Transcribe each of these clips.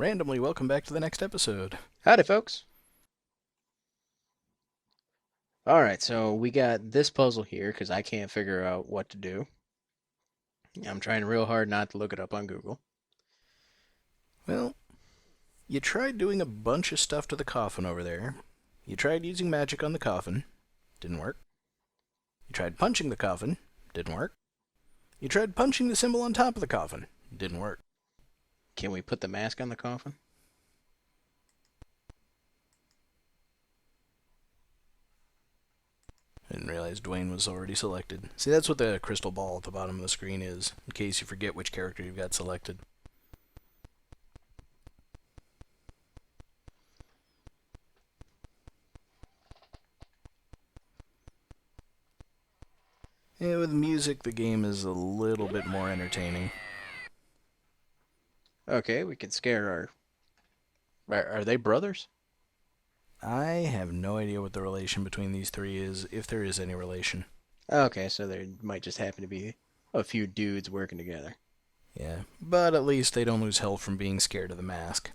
Randomly, welcome back to the next episode. Howdy, folks. Alright, so we got this puzzle here because I can't figure out what to do. I'm trying real hard not to look it up on Google. Well, you tried doing a bunch of stuff to the coffin over there. You tried using magic on the coffin. Didn't work. You tried punching the coffin. Didn't work. You tried punching the symbol on top of the coffin. Didn't work. Can we put the mask on the coffin? I didn't realize Dwayne was already selected. See, that's what the crystal ball at the bottom of the screen is, in case you forget which character you've got selected. Yeah, with music, the game is a little bit more entertaining. Okay, we can scare our... Are they brothers? I have no idea what the relation between these three is, if there is any relation. Okay, so there might just happen to be a few dudes working together. Yeah, but at least they don't lose health from being scared of the mask.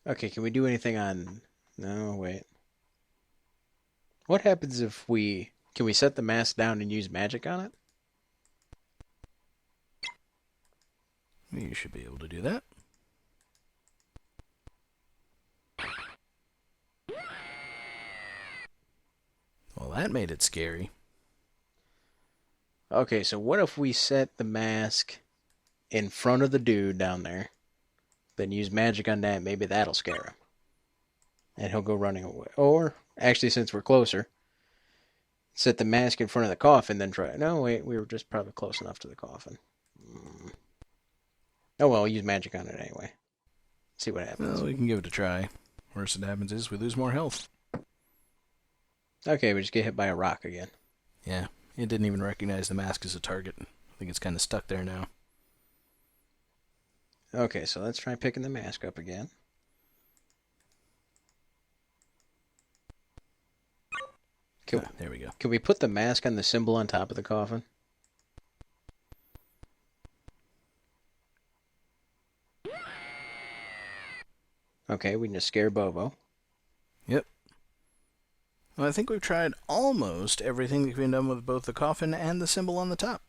Okay, can we do anything on... No, wait. What happens if we... Can we set the mask down and use magic on it? You should be able to do that. Well, that made it scary. Okay, so what if we set the mask in front of the dude down there, then use magic on that? Maybe that'll scare him. And he'll go running away. Or, actually, since we're closer, set the mask in front of the coffin, then try... No, wait, we were just probably close enough to the coffin. Oh well, use magic on it anyway. See what happens. Well, we can give it a try. Worst that happens is we lose more health. Okay, we just get hit by a rock again. Yeah, it didn't even recognize the mask as a target. I think it's kind of stuck there now. Okay, so let's try picking the mask up again. There we go. Can we put the mask on the symbol on top of the coffin? Okay, we can just scare Bobo. Yep. Well, I think we've tried almost everything that can be done with both the coffin and the symbol on the top.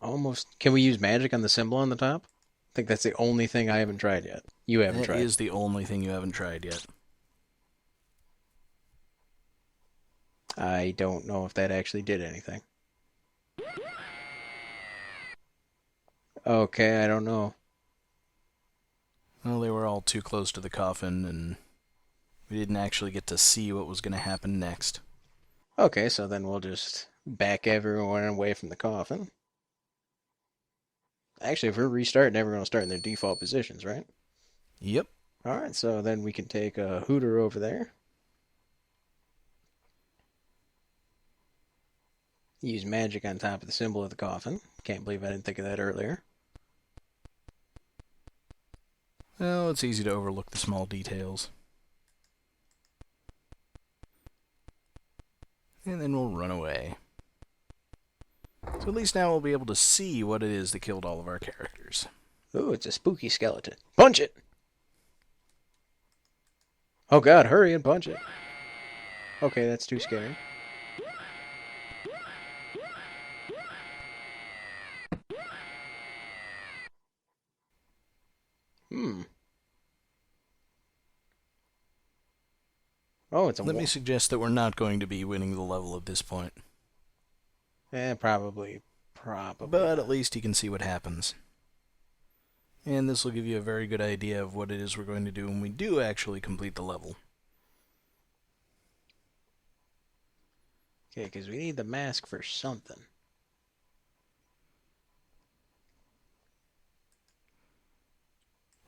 Almost. Can we use magic on the symbol on the top? I think that's the only thing I haven't tried yet. You haven't tried. That is the only thing you haven't tried yet. I don't know if that actually did anything. Okay, I don't know. Well, they were all too close to the coffin, and we didn't actually get to see what was going to happen next. Okay, so then we'll just back everyone away from the coffin. Actually, if we're restarting, everyone will start in their default positions, right? Yep. Alright, so then we can take a Hooter over there. Use magic on top of the symbol of the coffin. Can't believe I didn't think of that earlier. Well, it's easy to overlook the small details. And then we'll run away. So at least now we'll be able to see what it is that killed all of our characters. Ooh, it's a spooky skeleton. Punch it! Oh god, hurry and punch it. Okay, that's too scary. Oh, it's a... Let me suggest that we're not going to be winning the level at this point. Probably. But at least you can see what happens. And this will give you a very good idea of what it is we're going to do when we do actually complete the level. Okay, because we need the mask for something.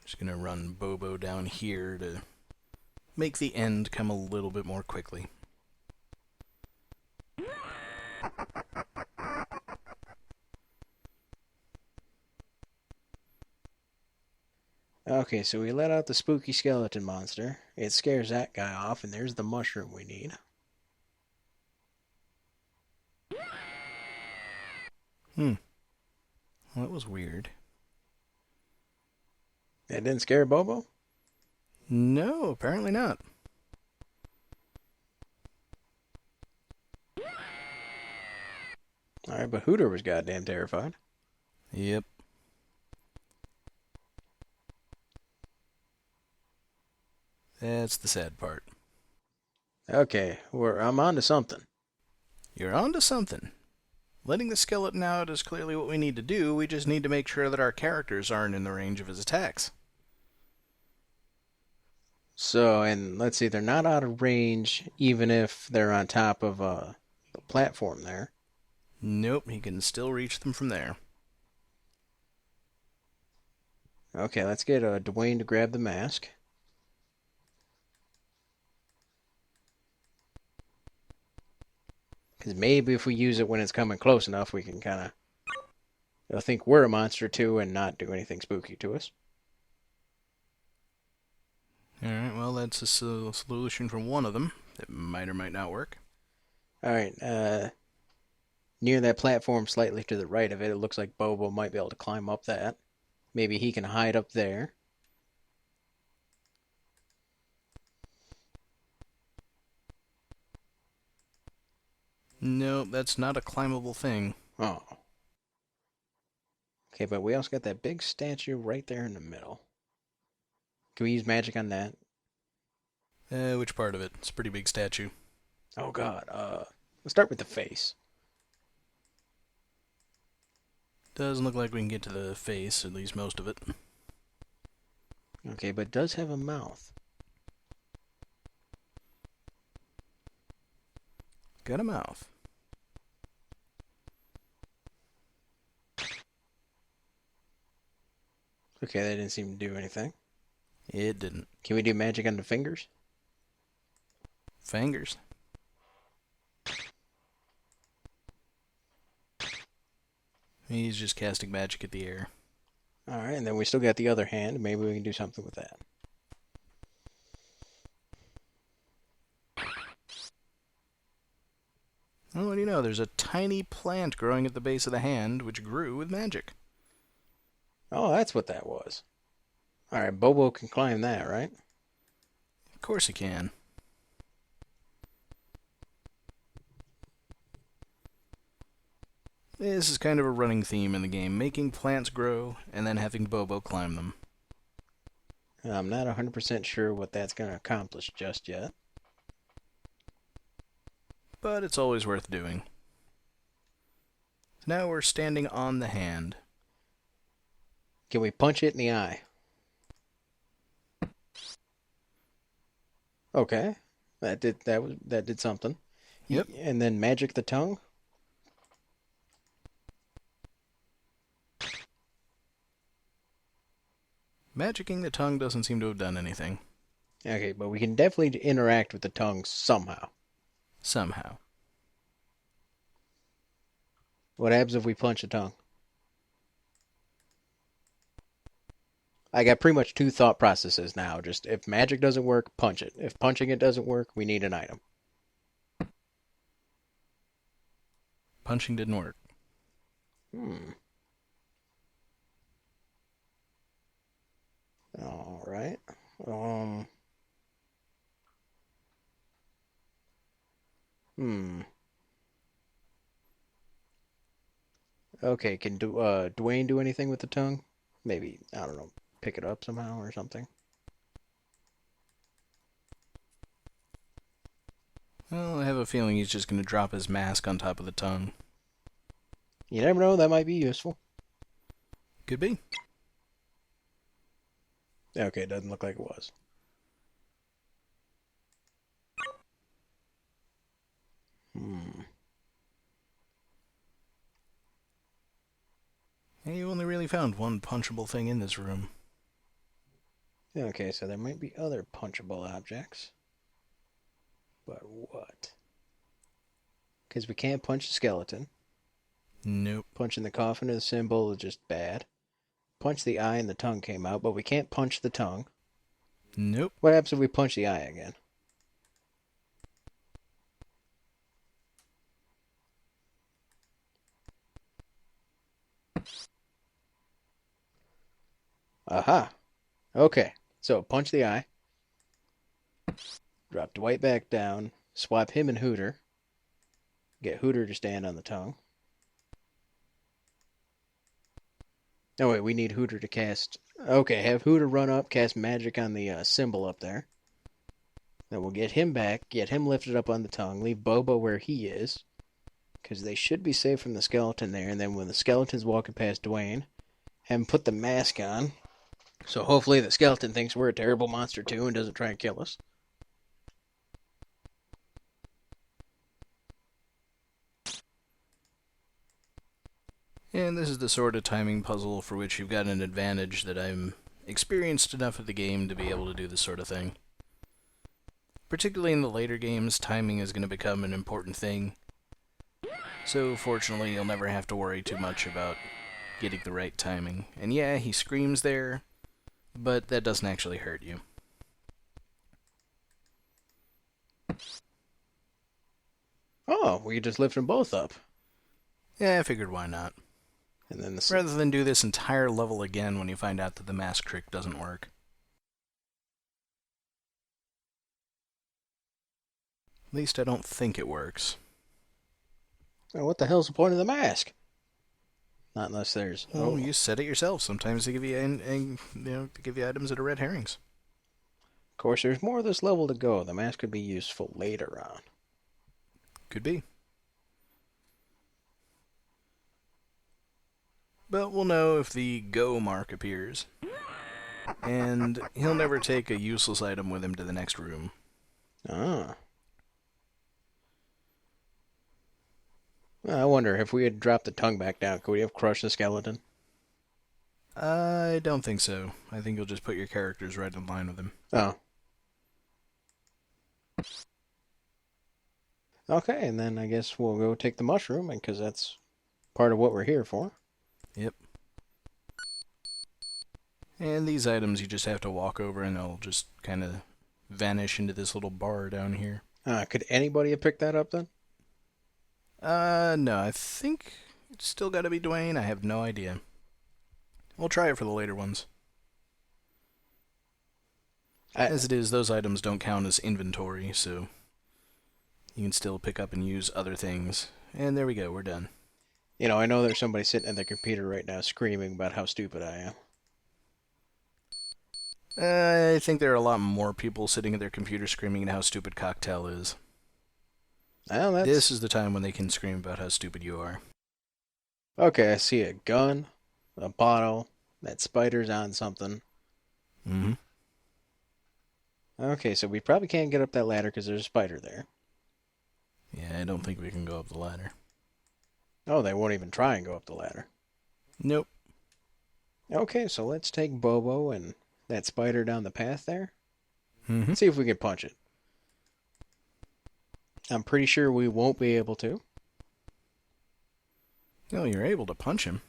Just going to run Bobo down here to make the end come a little bit more quickly. Okay, so we let out the spooky skeleton monster. It scares that guy off, and there's the mushroom we need. Hmm. Well, that was weird. That didn't scare Bobo? No, apparently not. Alright, but Hooter was goddamn terrified. Yep. That's the sad part. Okay, I'm on to something. You're onto something. Letting the skeleton out is clearly what we need to do. We just need to make sure that our characters aren't in the range of his attacks. So, and let's see, they're not out of range even if they're on top of the platform there. Nope, he can still reach them from there. Okay, let's get Dwayne to grab the mask. Because maybe if we use it when it's coming close enough, we can kind of, they'll think we're a monster too and not do anything spooky to us. Alright, well, that's a solution from one of them. It might or might not work. Alright, near that platform slightly to the right of it, it looks like Bobo might be able to climb up that. Maybe he can hide up there. Nope, that's not a climbable thing. Oh. Okay, but we also got that big statue right there in the middle. Can we use magic on that? Which part of it? It's a pretty big statue. Oh god, let's start with the face. Doesn't look like we can get to the face, at least most of it. Okay, but it does have a mouth. Got a mouth. Okay, that didn't seem to do anything. It didn't. Can we do magic on the fingers? Fingers. He's just casting magic at the air. Alright, and then we still got the other hand. Maybe we can do something with that. Well, what do you know? There's a tiny plant growing at the base of the hand, which grew with magic. Oh, that's what that was. Alright, Bobo can climb that, right? Of course he can. This is kind of a running theme in the game, making plants grow and then having Bobo climb them. I'm not 100% sure what that's going to accomplish just yet. But it's always worth doing. Now we're standing on the hand. Can we punch it in the eye? Okay. That did something. Yep. And then magic the tongue? Magicking the tongue doesn't seem to have done anything. Okay, but we can definitely interact with the tongue somehow. Somehow. What happens if we punch the tongue? I got pretty much two thought processes now. Just if magic doesn't work, punch it. If punching it doesn't work, we need an item. Punching didn't work. All right. Okay, can Dwayne do anything with the tongue? Maybe, I don't know, pick it up somehow or something. Well, I have a feeling he's just going to drop his mask on top of the tongue. You never know, that might be useful. Could be. Okay, it doesn't look like it was. Hey, you only really found one punchable thing in this room. Okay, so there might be other punchable objects. But what? Because we can't punch the skeleton. Nope. Punching the coffin or the symbol is just bad. Punch the eye and the tongue came out, but we can't punch the tongue. Nope. What happens if we punch the eye again? Aha. Okay. So punch the eye. Drop Dwight back down. Swap him and Hooter. Get Hooter to stand on the tongue. Oh, wait. We need Hooter to cast. Okay. Have Hooter run up, cast magic on the symbol up there. Then we'll get him back, get him lifted up on the tongue, leave Bobo where he is, because they should be safe from the skeleton there. And then when the skeleton's walking past Dwayne, have him put the mask on. So hopefully the skeleton thinks we're a terrible monster too and doesn't try and kill us. And this is the sort of timing puzzle for which you've got an advantage that I'm experienced enough of the game to be able to do this sort of thing. Particularly in the later games, timing is going to become an important thing. So fortunately, you'll never have to worry too much about getting the right timing. And yeah, he screams there, but that doesn't actually hurt you. Oh, we could just lift them both up. Yeah, I figured why not. And then Rather than do this entire level again when you find out that the mask trick doesn't work. At least I don't think it works. Well, what the hell's the point of the mask? Not unless there's. Well, you said it yourself. Sometimes they give you, give you items that are red herrings. Of course, there's more of this level to go. The mask could be useful later on. Could be. But we'll know if the go mark appears. And he'll never take a useless item with him to the next room. Ah. Well, I wonder if we had dropped the tongue back down, could we have crushed the skeleton? I don't think so. I think you'll just put your characters right in line with him. Oh. Okay, and then I guess we'll go take the mushroom, because that's part of what we're here for. Yep. And these items you just have to walk over and they'll just kind of vanish into this little bar down here. Could anybody have picked that up then? No, I think it's still got to be Dwayne. I have no idea. We'll try it for the later ones. As it is, those items don't count as inventory, so you can still pick up and use other things. And there we go, we're done. You know, I know there's somebody sitting at their computer right now screaming about how stupid I am. I think there are a lot more people sitting at their computer screaming at how stupid Cocktail is. Well, This is the time when they can scream about how stupid you are. Okay, I see a gun, a bottle, that spider's on something. Mm-hmm. Okay, so we probably can't get up that ladder because there's a spider there. Yeah, I don't think we can go up the ladder. Oh, they won't even try and go up the ladder. Nope. Okay, so let's take Bobo and that spider down the path there. Mm-hmm. See if we can punch it. I'm pretty sure we won't be able to. No, you're able to punch him.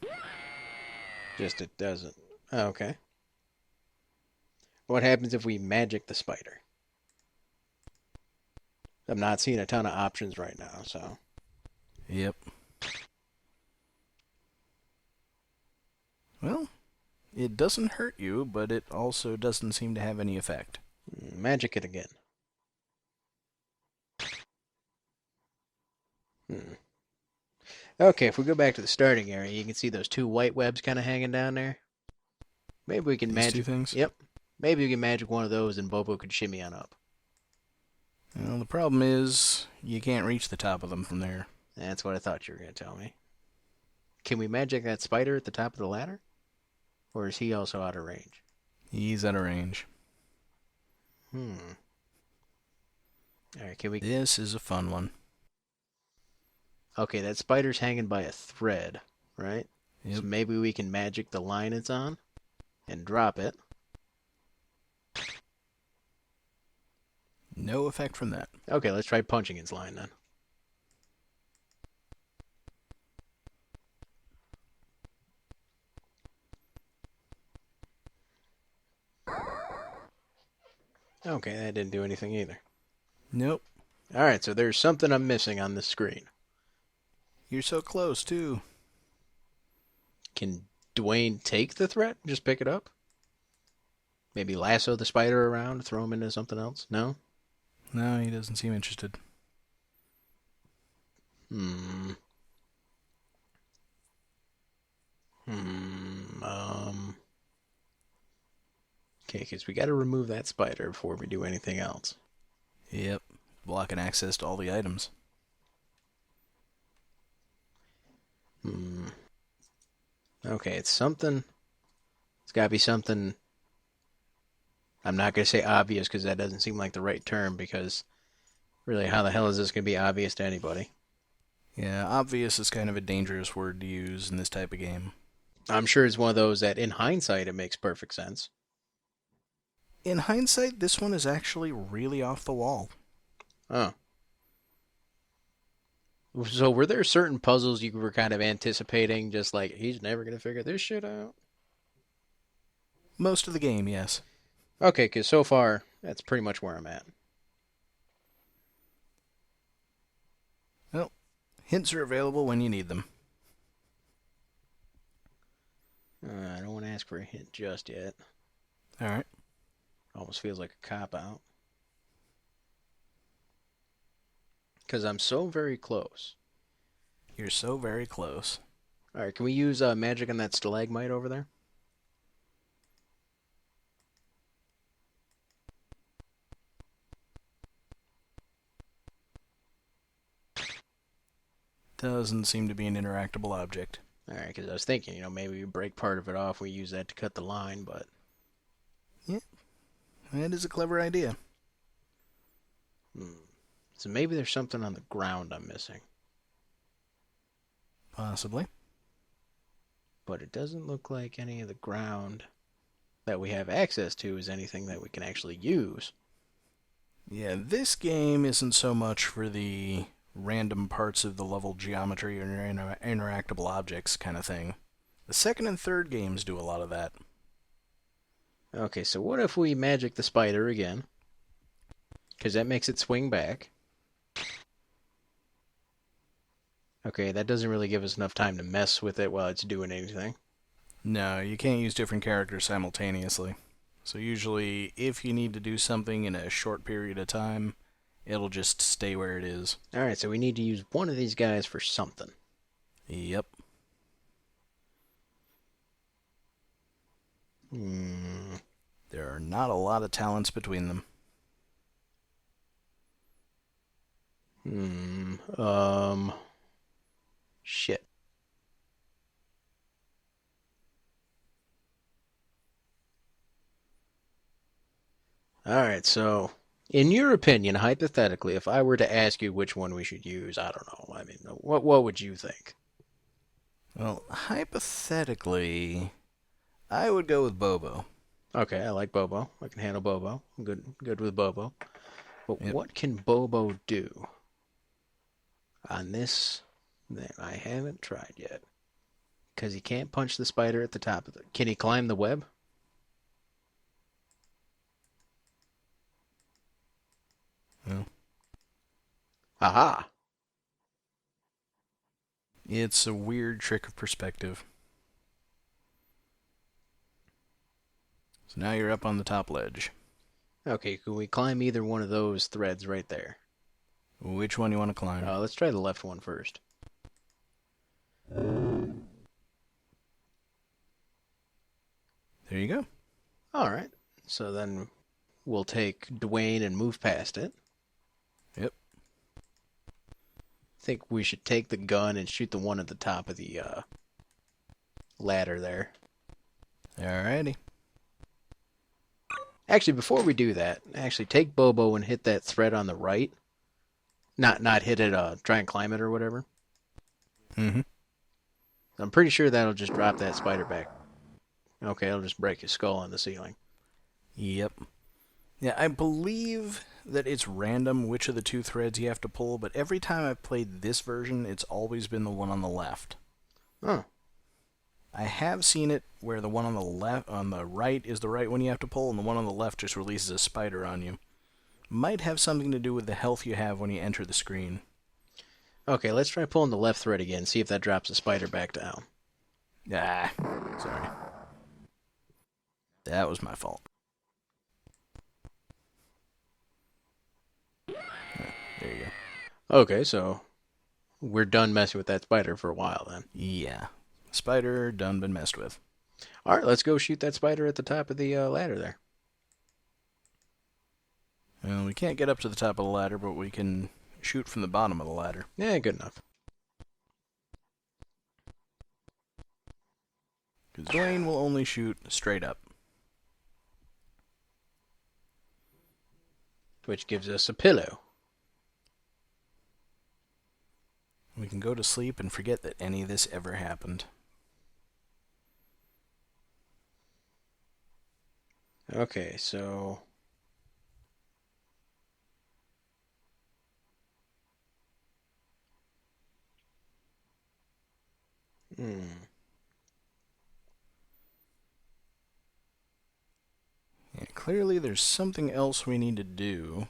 Just it doesn't. Okay. What happens if we magic the spider? I'm not seeing a ton of options right now, so. Yep. Well, it doesn't hurt you, but it also doesn't seem to have any effect. Magic it again. Okay, if we go back to the starting area, you can see those two white webs kind of hanging down there. Maybe we can These magic. two things? Yep. Maybe we can magic one of those and Bobo could shimmy on up. Well, the problem is you can't reach the top of them from there. That's what I thought you were going to tell me. Can we magic that spider at the top of the ladder? Or is he also out of range? He's out of range. Alright, can we... This is a fun one. Okay, that spider's hanging by a thread, right? Yep. So maybe we can magic the line it's on and drop it. No effect from that. Okay, let's try punching its line then. Okay, that didn't do anything either. Nope. Alright, so there's something I'm missing on this screen. You're so close, too. Can Dwayne take the threat and just pick it up? Maybe lasso the spider around, throw him into something else? No? No, he doesn't seem interested. Hmm. Okay, because we got to remove that spider before we do anything else. Yep. Blocking access to all the items. Okay, it's something. It's got to be something. I'm not going to say obvious because that doesn't seem like the right term because really, how the hell is this going to be obvious to anybody? Yeah, obvious is kind of a dangerous word to use in this type of game. I'm sure it's one of those that in hindsight it makes perfect sense. In hindsight, this one is actually really off the wall. Oh. So were there certain puzzles you were kind of anticipating, just like, he's never going to figure this shit out? Most of the game, yes. Okay, because so far, that's pretty much where I'm at. Well, hints are available when you need them. I don't want to ask for a hint just yet. Alright. Almost feels like a cop-out. Because I'm so very close. You're so very close. Alright, can we use magic on that stalagmite over there? Doesn't seem to be an interactable object. Alright, because I was thinking, maybe we break part of it off, we use that to cut the line, but... Yeah, that is a clever idea. So maybe there's something on the ground I'm missing. Possibly. But it doesn't look like any of the ground that we have access to is anything that we can actually use. Yeah, this game isn't so much for the random parts of the level geometry or interactable objects kind of thing. The second and third games do a lot of that. Okay, so what if we magic the spider again? Because that makes it swing back. Okay, that doesn't really give us enough time to mess with it while it's doing anything. No, you can't use different characters simultaneously. So usually, if you need to do something in a short period of time, it'll just stay where it is. Alright, so we need to use one of these guys for something. Yep. There are not a lot of talents between them. Shit. Alright, so, in your opinion, hypothetically, if I were to ask you which one we should use, I don't know. I mean, what would you think? Well, hypothetically, I would go with Bobo. Okay, I like Bobo. I can handle Bobo. I'm good with Bobo. But Yep. what can Bobo do on this that I haven't tried yet? Because he can't punch the spider at the top of it. Can he climb the web? Well, Aha! it's a weird trick of perspective. So now you're up on the top ledge. Okay, can we climb either one of those threads right there? Which one you want to climb? Let's try the left one first. There you go. Alright, so then we'll take Dwayne and move past it. Yep. Think we should take the gun and shoot the one at the top of the ladder there. Alrighty. Actually, before we do that, take Bobo and hit that thread on the right. Not hit it, try and climb it or whatever. Mm-hmm. I'm pretty sure that'll just drop that spider back. Okay, it'll just break his skull on the ceiling. Yep. Yeah, I believe that it's random which of the two threads you have to pull, but every time I've played this version, it's always been the one on the left. Oh. I have seen it where the one on the right is the right one you have to pull, and the one on the left just releases a spider on you. Might have something to do with the health you have when you enter the screen. Okay, let's try pulling the left thread again, see if that drops the spider back down. Ah, sorry. That was my fault. Okay, so we're done messing with that spider for a while then. Yeah. Spider done been messed with. All right, let's go shoot that spider at the top of the ladder there. Well, we can't get up to the top of the ladder, but we can shoot from the bottom of the ladder. Yeah, good enough. Because Dwayne will only shoot straight up. Which gives us a pillow. We can go to sleep and forget that any of this ever happened. Okay, so hmm. Yeah, clearly there's something else we need to do.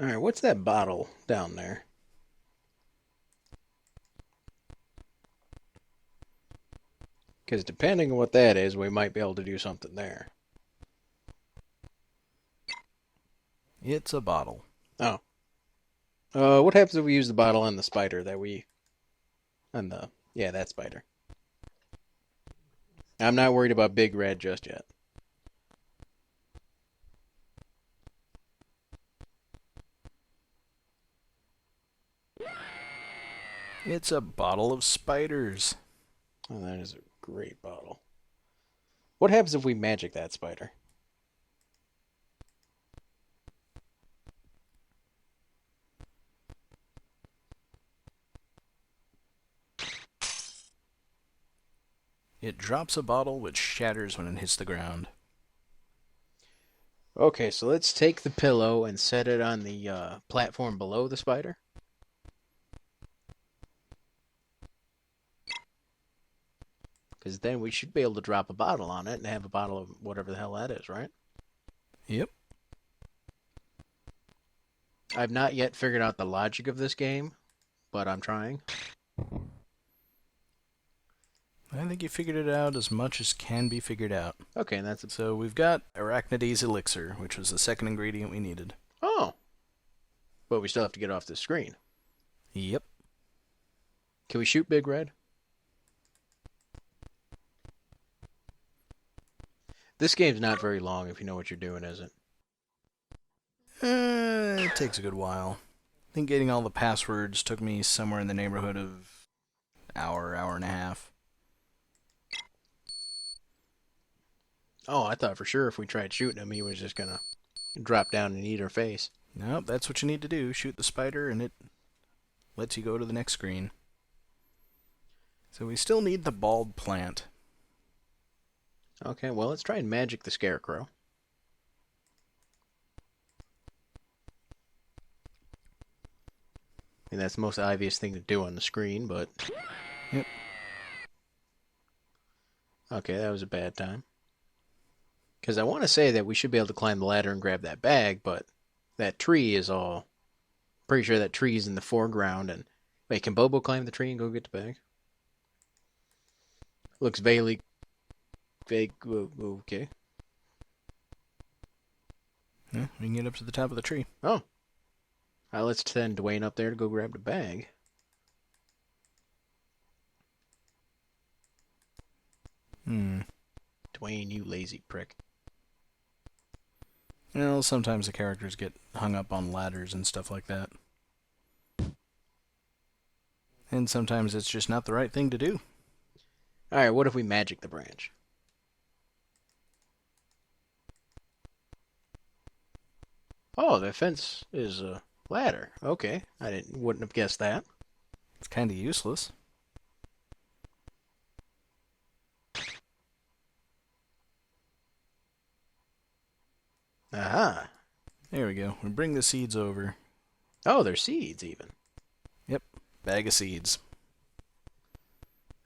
All right, what's that bottle down there? Because depending on what that is, we might be able to do something there. It's a bottle. Oh. What happens if we use the bottle on the spider that we... On the... Yeah, that spider. I'm not worried about Big Red just yet. It's a bottle of spiders. Oh, that is a great bottle. What happens if we magic that spider? It drops a bottle which shatters when it hits the ground. Okay, so let's take the pillow and set it on the platform below the spider. Because then we should be able to drop a bottle on it and have a bottle of whatever the hell that is, right? Yep. I've not yet figured out the logic of this game, but I'm trying. I think you figured it out as much as can be figured out. Okay, and that's... So we've got Arachnides Elixir, which was the second ingredient we needed. Oh! But we still have to get off the screen. Yep. Can we shoot Big Red? This game's not very long if you know what you're doing, is it? It takes a good while. I think getting all the passwords took me somewhere in the neighborhood of hour and a half. Oh, I thought for sure if we tried shooting him, he was just gonna drop down and eat our face. Nope, that's what you need to do. Shoot the spider and it lets you go to the next screen. So we still need the bald plant. Okay, well, let's try and magic the scarecrow. I mean, that's the most obvious thing to do on the screen, but... Yep. Okay, that was a bad time. Because I want to say that we should be able to climb the ladder and grab that bag, but that tree is all... Pretty sure that tree is in the foreground, and... Wait, can Bobo climb the tree and go get the bag? Looks vaguely... Vague... Okay. Yeah, we can get up to the top of the tree. Oh. Let's send Dwayne up there to go grab the bag. Dwayne, you lazy prick. Well, sometimes the characters get hung up on ladders and stuff like that. And sometimes it's just not the right thing to do. Alright, what if we magic the branch? Oh, the fence is a ladder. Okay, wouldn't have guessed that. It's kind of useless. Aha. There we go. We bring the seeds over. Oh, they're seeds even. Yep, bag of seeds.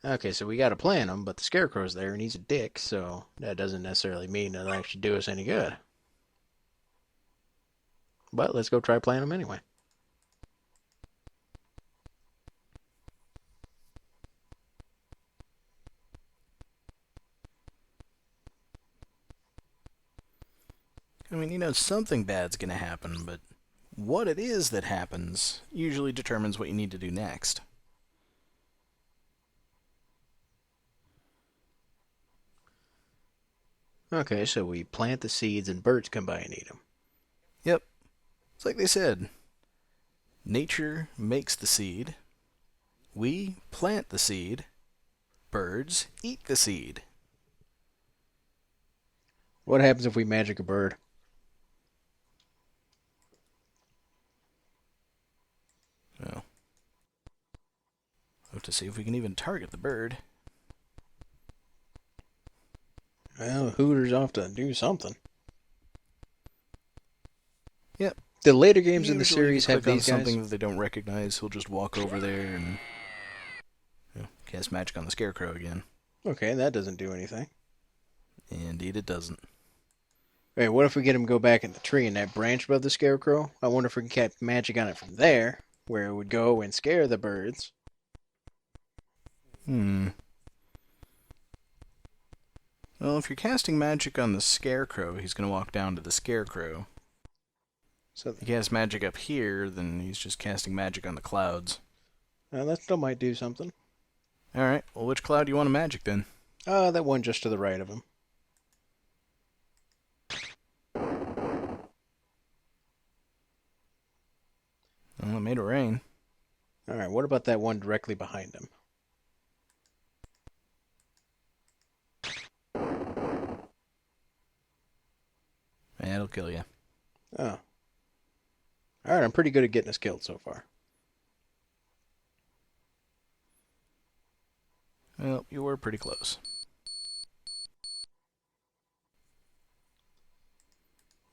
Okay, so we gotta plant them, but the scarecrow's there and he's a dick, so that doesn't necessarily mean that it'll actually do us any good. But let's go try planting them anyway. I mean, something bad's gonna happen, but What it is that happens usually determines what you need to do next. Okay, so we plant the seeds and birds come by and eat them. Yep, it's like they said, nature makes the seed, we plant the seed, birds eat the seed. What happens if we magic a bird? Well, we'll have to see if we can even target the bird. Well, Hooter's off to do something. Yep. The later games in the Usually series if you have click on these something guys. that they don't recognize, he'll just walk over there and cast magic on the scarecrow again. Okay, that doesn't do anything. Indeed, it doesn't. Wait, what if we get him to go back in the tree in that branch above the scarecrow? I wonder if we can cast magic on it from there, where it would go and scare the birds. Well, if you're casting magic on the scarecrow, he's going to walk down to the scarecrow. So If he casts magic up here, then he's just casting magic on the clouds. that still might do something. Alright, well, which cloud do you want to magic then? That one just to the right of him. Well, it made it rain. Alright, what about that one directly behind him? It'll kill you. Oh. Alright, I'm pretty good at getting us killed so far. Well, you were pretty close.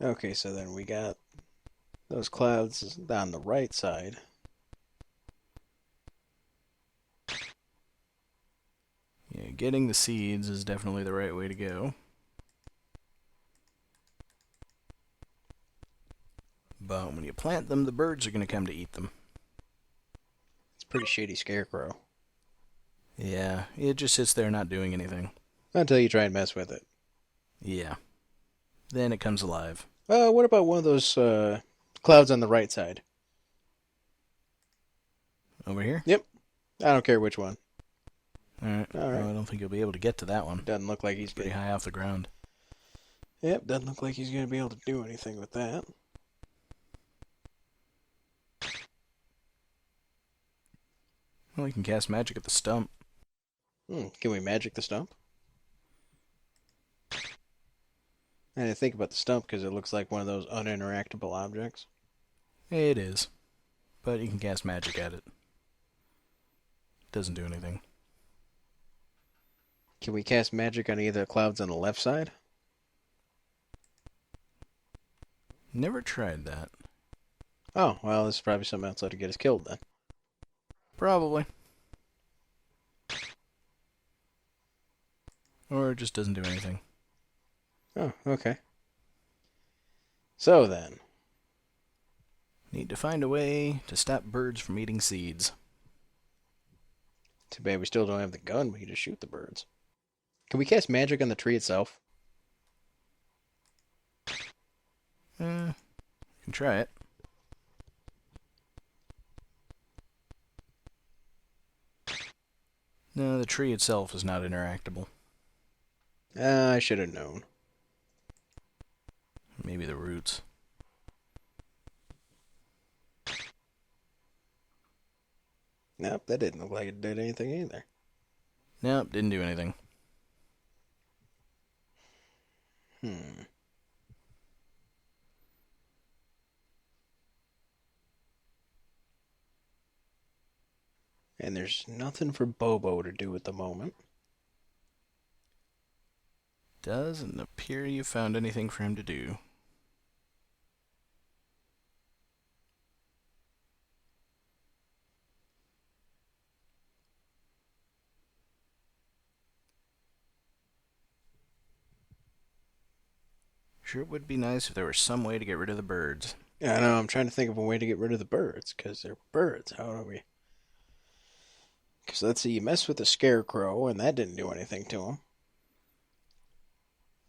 Okay, so then we got those clouds on the right side. Yeah, getting the seeds is definitely the right way to go. But when you plant them, the birds are going to come to eat them. It's a pretty shitty scarecrow. Yeah, it just sits there not doing anything. Until you try and mess with it. Yeah. Then it comes alive. What about one of those clouds on the right side? Over here? Yep. I don't care which one. Alright. All right. Well, I don't think you'll be able to get to that one. Doesn't look like he's Pretty high off the ground. Yep, doesn't look like he's going to be able to do anything with that. Well, you can cast magic at the stump. Can we magic the stump? I didn't think about the stump because it looks like one of those uninteractable objects. It is. But you can cast magic at it. Doesn't do anything. Can we cast magic on either the clouds on the left side? Never tried that. Oh, well, this is probably something else to get us killed then. Probably. Or it just doesn't do anything. Oh, okay. So then. Need to find a way to stop birds from eating seeds. Too bad we still don't have the gun. We can just shoot the birds. Can we cast magic on the tree itself? You can try it. No, the tree itself is not interactable. I should have known. Maybe the roots. Nope, that didn't look like it did anything either. Nope, didn't do anything. And there's nothing for Bobo to do at the moment. Doesn't appear you found anything for him to do. Sure, it would be nice if there were some way to get rid of the birds. Yeah, I know. I'm trying to think of a way to get rid of the birds because they're birds. How do we? Because let's see, you messed with the scarecrow and that didn't do anything to him.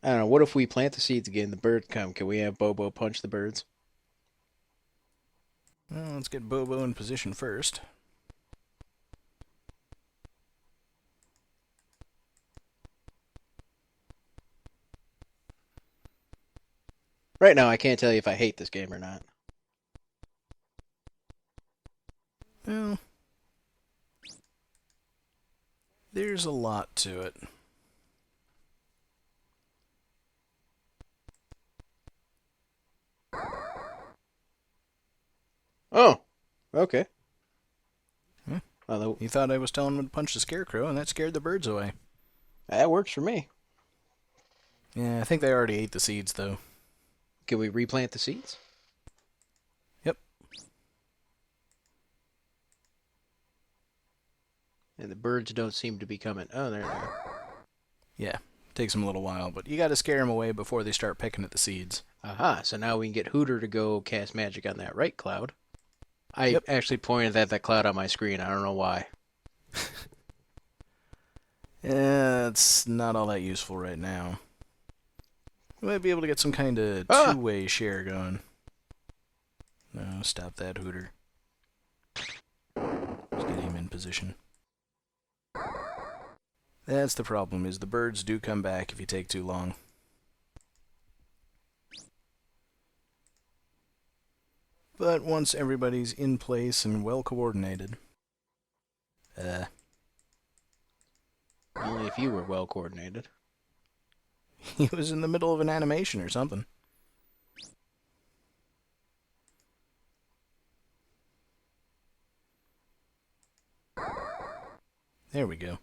I don't know. What if we plant the seeds again? The birds come. Can we have Bobo punch the birds? Well, let's get Bobo in position first. Right now, I can't tell you if I hate this game or not. Well, there's a lot to it. Oh, okay. Hmm. Well, He thought I was telling him to punch the scarecrow, and that scared the birds away. that works for me. Yeah, I think they already ate the seeds, though. Can we replant the seeds? Yep. And the birds don't seem to be coming. Oh, there they are. Yeah, takes them a little while, but you gotta scare them away before they start picking at the seeds. Aha, so now we can get Hooter to go cast magic on that right cloud. I Yep. actually pointed at that cloud on my screen. I don't know why. Yeah, it's not all that useful right now. We might be able to get some kind of Ah! two-way share going. No, stop that, Hooter. Let's get him in position. That's the problem, is the birds do come back if you take too long. But once everybody's in place and well coordinated, Only if you were well coordinated. he was in the middle of an animation or something. There we go.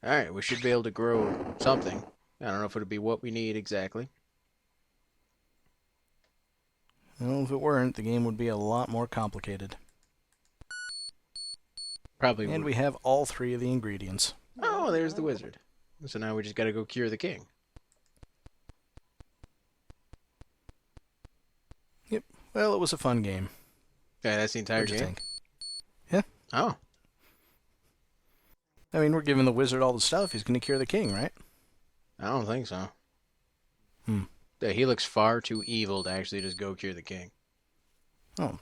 Alright, we should be able to grow something. I don't know if it'll be what we need exactly. Well, if it weren't, the game would be a lot more complicated. Probably And would. we have all three of the ingredients. Oh, there's the wizard. So now we just gotta go cure the king. Yep. Well, it was a fun game. Yeah, that's the entire What'd you game? think? Yeah. Oh. I mean, we're giving the wizard all the stuff. He's going to cure the king, right? I don't think so. Hmm. Yeah, he looks far too evil to actually just go cure the king. Oh.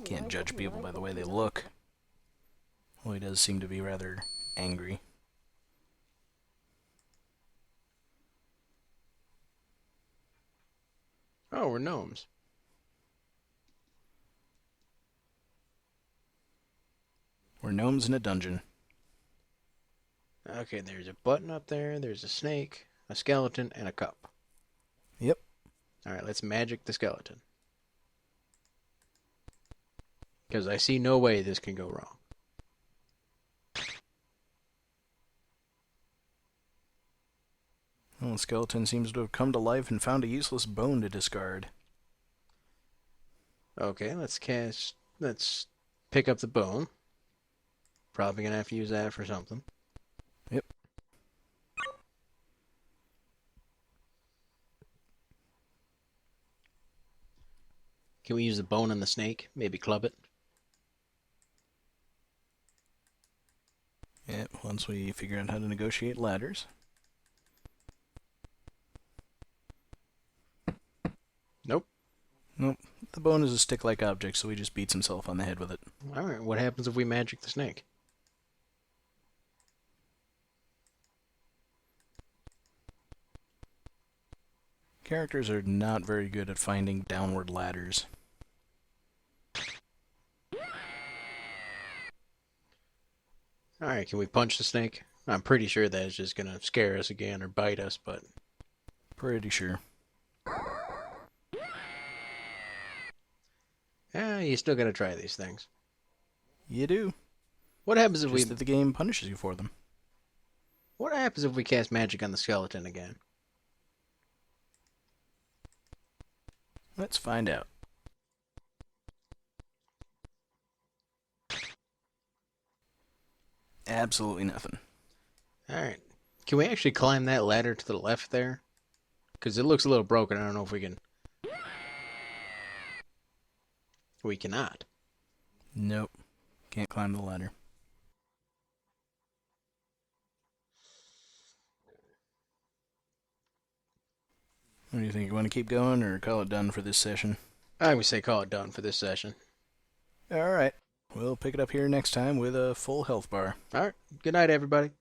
Can't judge people by the way they look. Well, he does seem to be rather angry. Oh, we're gnomes. We're gnomes in a dungeon. Okay, there's a button up there, there's a snake, a skeleton, and a cup. Yep. Alright, let's magic the skeleton. Because I see no way this can go wrong. Well, the skeleton seems to have come to life and found a useless bone to discard. Okay, let's pick up the bone. Probably gonna have to use that for something. Yep. Can we use the bone on the snake? Maybe club it? Yep, once we figure out how to negotiate ladders. Nope. Nope. The bone is a stick-like object, so he just beats himself on the head with it. Alright, what happens if we magic the snake? Characters are not very good at finding downward ladders. Alright, can we punch the snake? I'm pretty sure that is just gonna scare us again or bite us, but... Pretty sure. You still gotta try these things. You do. What happens if Just that the game punishes you for them. What happens if we cast magic on the skeleton again? Let's find out. Absolutely nothing. Alright. Can we actually climb that ladder to the left there? Because it looks a little broken. I don't know if we can... We cannot. Nope. Can't climb the ladder. What do you think? You want to keep going or call it done for this session? I would say call it done for this session. All right. We'll pick it up here next time with a full health bar. All right. Good night, everybody.